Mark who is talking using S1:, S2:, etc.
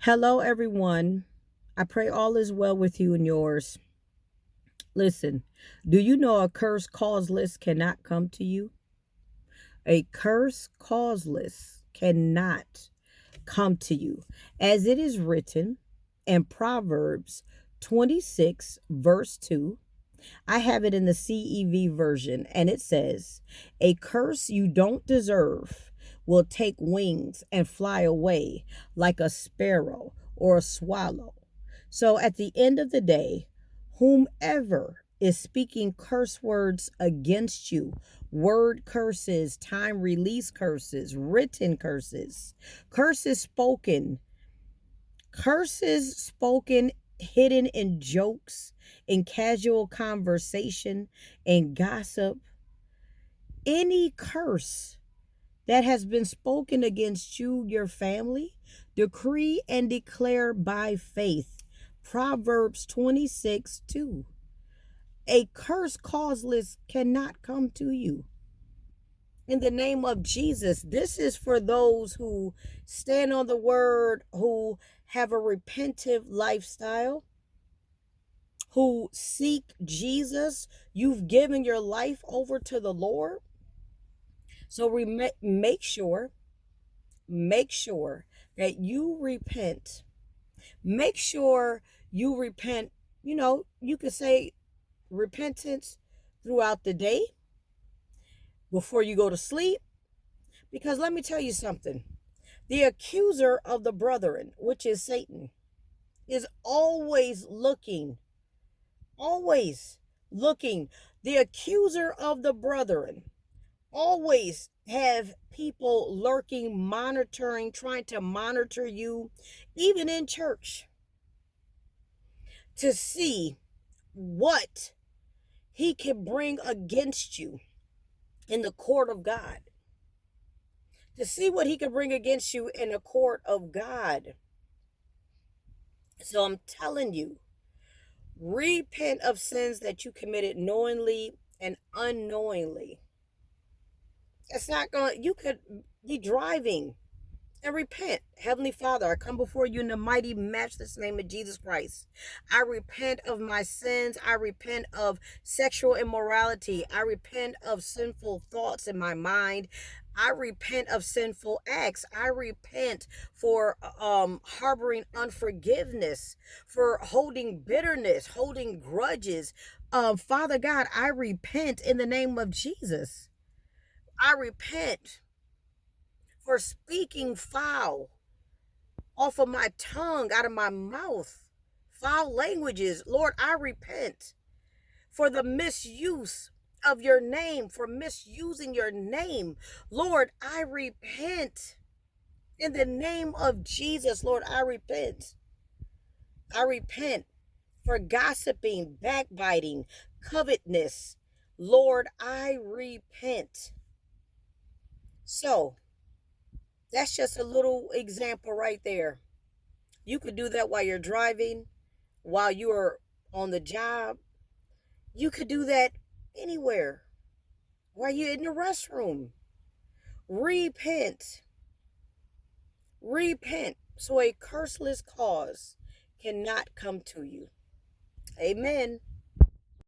S1: Hello, everyone. I pray all is well with you and yours. Listen, do you know a curse causeless cannot come to you? A curse causeless cannot come to you. As it is written in Proverbs 26, verse 2, I have it in the CEV version, and it says, "A curse you don't deserve will take wings and fly away like a sparrow or a swallow." So at the end of the day, whomever is speaking curse words against you, word curses, time release curses, written curses, curses spoken, curses spoken, hidden in jokes, in casual conversation, in gossip, any curse that has been spoken against you, your family, decree and declare by faith. Proverbs 26, 2. A curse causeless cannot come to you. In the name of Jesus, this is for those who stand on the word, who have a repentive lifestyle, who seek Jesus. You've given your life over to the Lord. So make sure that you repent. Make sure you repent. You could say repentance throughout the day before you go to sleep. Because let me tell you something. The accuser of the brethren, which is Satan, is always looking. The accuser of the brethren always have people lurking, monitoring, trying to monitor you, even in church, to see what he can bring against you in the court of God. To see what he can bring against you in the court of God. So I'm telling you, repent of sins that you committed knowingly and unknowingly. It's not going, you could be driving and repent. Heavenly Father, I come before you in the mighty, matchless name of Jesus Christ. I repent of my sins. I repent of sexual immorality. I repent of sinful thoughts in my mind. I repent of sinful acts. I repent for harboring unforgiveness, for holding bitterness, holding grudges. Father God, I repent in the name of Jesus. I repent for speaking foul off of my tongue, out of my mouth, foul languages. Lord, I repent for the misuse of your name, for misusing your name. Lord, I repent in the name of Jesus. Lord, I repent. I repent for gossiping, backbiting, covetousness. Lord, I repent. So, that's just a little example right there. You could do that while you're driving, while you're on the job. You could do that anywhere, while you're in the restroom. Repent. Repent so a curseless cause cannot come to you. Amen.